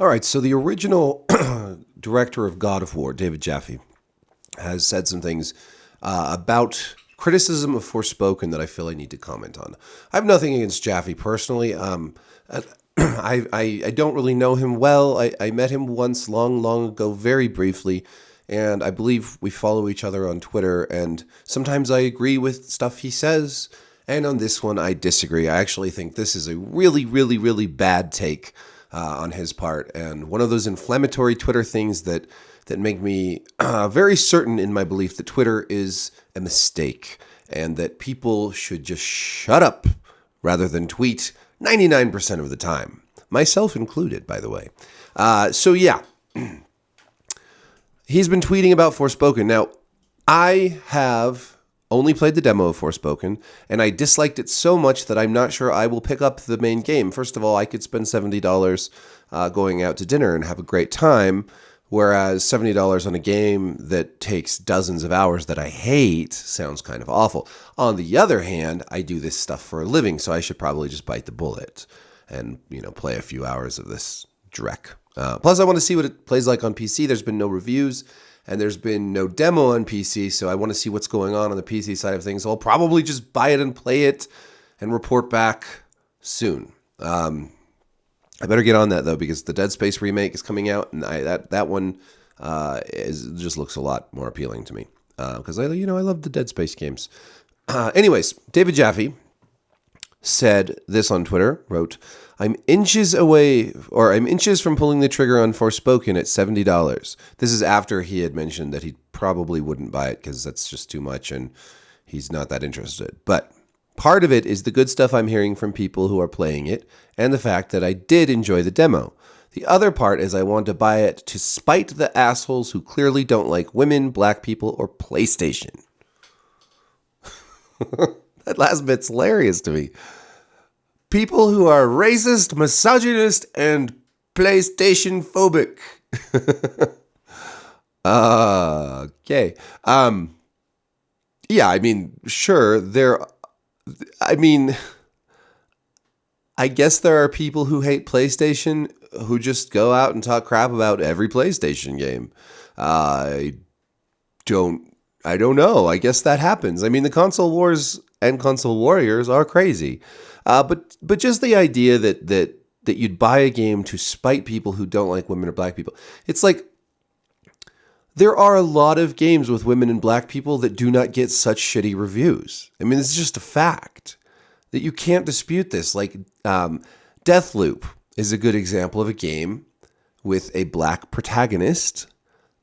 All right, so the original director of God of War, David Jaffe, has said some things about criticism of Forspoken that I feel I need to comment on. I have nothing against Jaffe personally. I don't really know him well. I met him once long ago, very briefly, and I believe we follow each other on Twitter, and sometimes I agree with stuff he says, and on this one I disagree. I actually think this is a really bad take on his part, and one of those inflammatory Twitter things that make me very certain in my belief that Twitter is a mistake, and that people should just shut up rather than tweet 99% of the time. Myself included, by the way. So yeah, he's been tweeting about Forspoken. Now, I have only played the demo of Forspoken, and I disliked it so much that I'm not sure I will pick up the main game. First of all, I could spend $70 going out to dinner and have a great time, whereas $70 on a game that takes dozens of hours that I hate sounds kind of awful. On the other hand, I do this stuff for a living, so I should probably just bite the bullet and, play a few hours of this dreck. Plus, I want to see what it plays like on PC. There's been no reviews, and there's been no demo on PC, so I want to see what's going on the PC side of things. So I'll probably just buy it and play it and report back soon. I better get on that, though, because the Dead Space remake is coming out, and that one just looks a lot more appealing to me, because I love the Dead Space games. Anyways, David Jaffe said this on Twitter, wrote, I'm inches from pulling the trigger on Forspoken at $70. This is after he had mentioned that he probably wouldn't buy it because that's just too much and he's not that interested. But part of it is the good stuff I'm hearing from people who are playing it and the fact that I did enjoy the demo. The other part is I want to buy it to spite the assholes who clearly don't like women, black people, or PlayStation. That last bit's hilarious to me. People who are racist, misogynist, and PlayStation phobic. Okay. Yeah, I mean, sure, I guess there are people who hate PlayStation who just go out and talk crap about every PlayStation game. I don't know. I guess that happens. I mean, the console wars and console warriors are crazy. But just the idea that you'd buy a game to spite people who don't like women or black people. It's like there are a lot of games with women and black people that do not get such shitty reviews. I mean, it's just a fact that you can't dispute this. Like Deathloop is a good example of a game with a black protagonist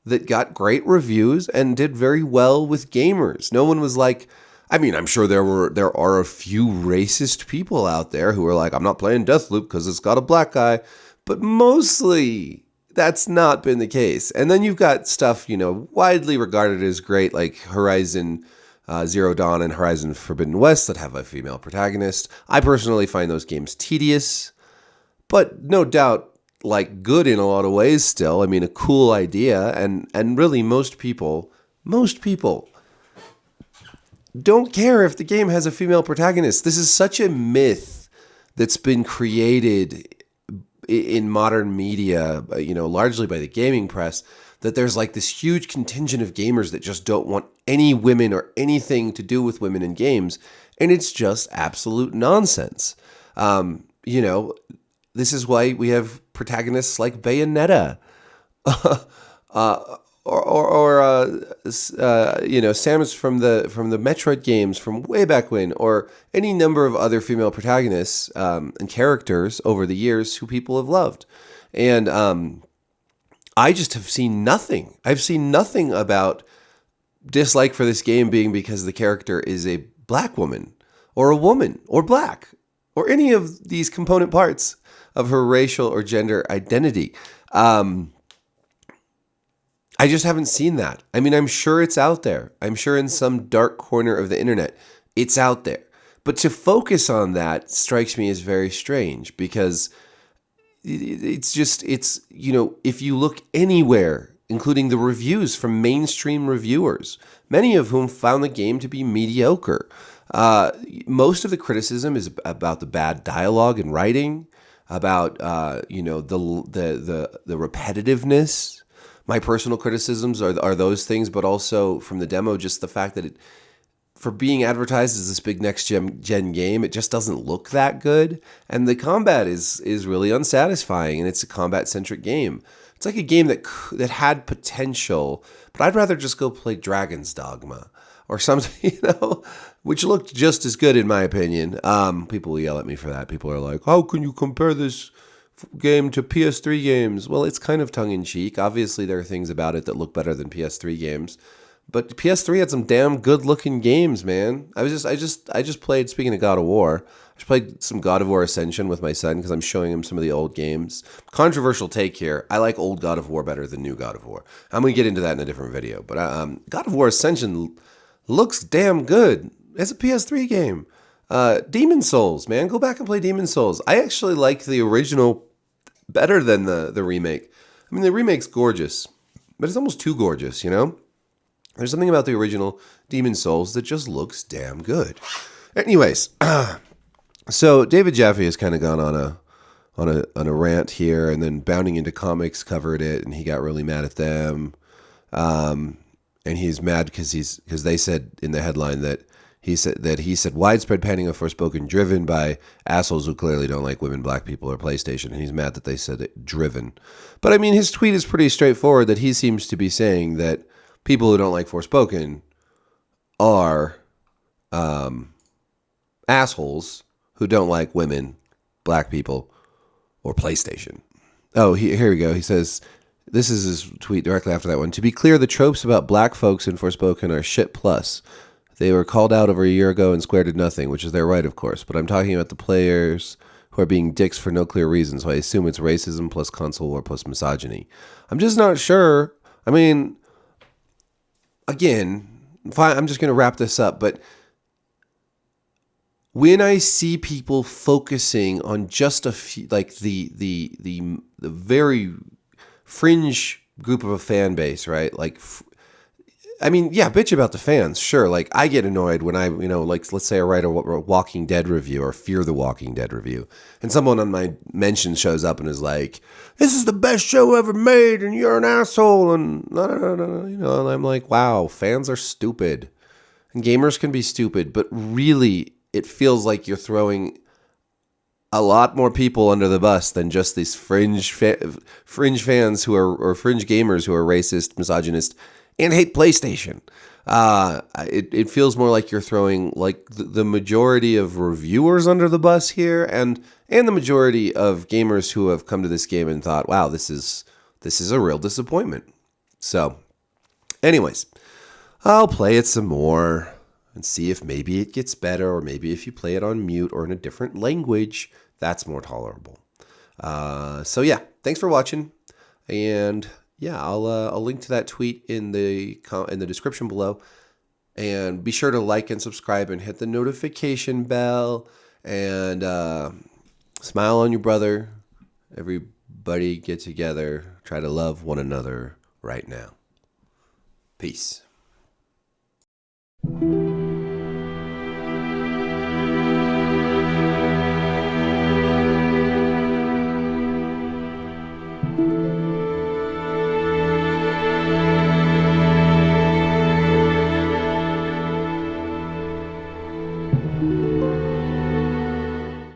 that got great reviews and did very well with gamers. No one was like, I mean, I'm sure there are a few racist people out there who are like, I'm not playing Deathloop because it's got a black guy, but mostly that's not been the case. And then you've got stuff, widely regarded as great, like Horizon Zero Dawn and Horizon Forbidden West that have a female protagonist. I personally find those games tedious, but no doubt like good in a lot of ways still. I mean, a cool idea, and really most people don't care if the game has a female protagonist. This is such a myth that's been created in modern media, largely by the gaming press, that there's like this huge contingent of gamers that just don't want any women or anything to do with women in games. And it's just absolute nonsense. This is why we have protagonists like Bayonetta, Samus from the Metroid games from way back when, or any number of other female protagonists and characters over the years who people have loved. And I just have seen nothing. I've seen nothing about dislike for this game being because the character is a black woman or a woman or black or any of these component parts of her racial or gender identity. I just haven't seen that. I mean, I'm sure it's out there. I'm sure in some dark corner of the internet, it's out there. But to focus on that strikes me as very strange because it's if you look anywhere, including the reviews from mainstream reviewers, many of whom found the game to be mediocre. Most of the criticism is about the bad dialogue and writing. about the repetitiveness. My personal criticisms are those things, but also from the demo, just the fact that it, for being advertised as this big next gen game, it just doesn't look that good, and the combat is really unsatisfying, and it's a combat centric game. It's like a game that had potential, but I'd rather just go play Dragon's Dogma or something, which looked just as good in my opinion. People will yell at me for that. People are like, "How can you compare this game to PS3 games?" Well, it's kind of tongue in cheek. Obviously, there are things about it that look better than PS3 games. But PS3 had some damn good-looking games, man. I just played. Speaking of God of War, I just played some God of War Ascension with my son because I'm showing him some of the old games. Controversial take here. I like old God of War better than new God of War. I'm gonna get into that in a different video. But God of War Ascension looks damn good. It's a PS3 game. Demon Souls, man, go back and play Demon Souls. I actually like the original better than the remake. I mean, the remake's gorgeous, but it's almost too gorgeous, There's something about the original Demon Souls that just looks damn good. Anyways, so David Jaffe has kind of gone on a rant here, and then Bounding Into Comics covered it, and he got really mad at them. And he's mad because they said in the headline that he said widespread panning of Forspoken driven by assholes who clearly don't like women, black people, or PlayStation, and he's mad that they said it driven. But I mean, his tweet is pretty straightforward. That he seems to be saying that people who don't like Forspoken are assholes who don't like women, black people, or PlayStation. Oh, here we go. He says, this is his tweet directly after that one. To be clear, the tropes about black folks in Forspoken are shit plus. They were called out over a year ago and Square did nothing, which is their right, of course. But I'm talking about the players who are being dicks for no clear reason, so I assume it's racism plus console war plus misogyny. I'm just not sure. I mean, again, fine, I'm just going to wrap this up, but when I see people focusing on just a few, like the very fringe group of a fan base, right? Like, I mean, yeah, bitch about the fans, sure. Like, I get annoyed when like, let's say I write a Walking Dead review or Fear the Walking Dead review, and someone on my mention shows up and is like, "This is the best show ever made, and you're an asshole," and no, and I'm like, wow, fans are stupid, and gamers can be stupid, but really, it feels like you're throwing a lot more people under the bus than just these fringe fans who are, or fringe gamers who are racist, misogynist, and hate PlayStation. It feels more like you're throwing like the majority of reviewers under the bus here, and the majority of gamers who have come to this game and thought, wow, this is a real disappointment. So, anyways, I'll play it some more and see if maybe it gets better, or maybe if you play it on mute or in a different language, that's more tolerable. So yeah, thanks for watching, and yeah, I'll link to that tweet in the description below, and be sure to like and subscribe and hit the notification bell, and smile on your brother. Everybody get together, try to love one another right now. Peace.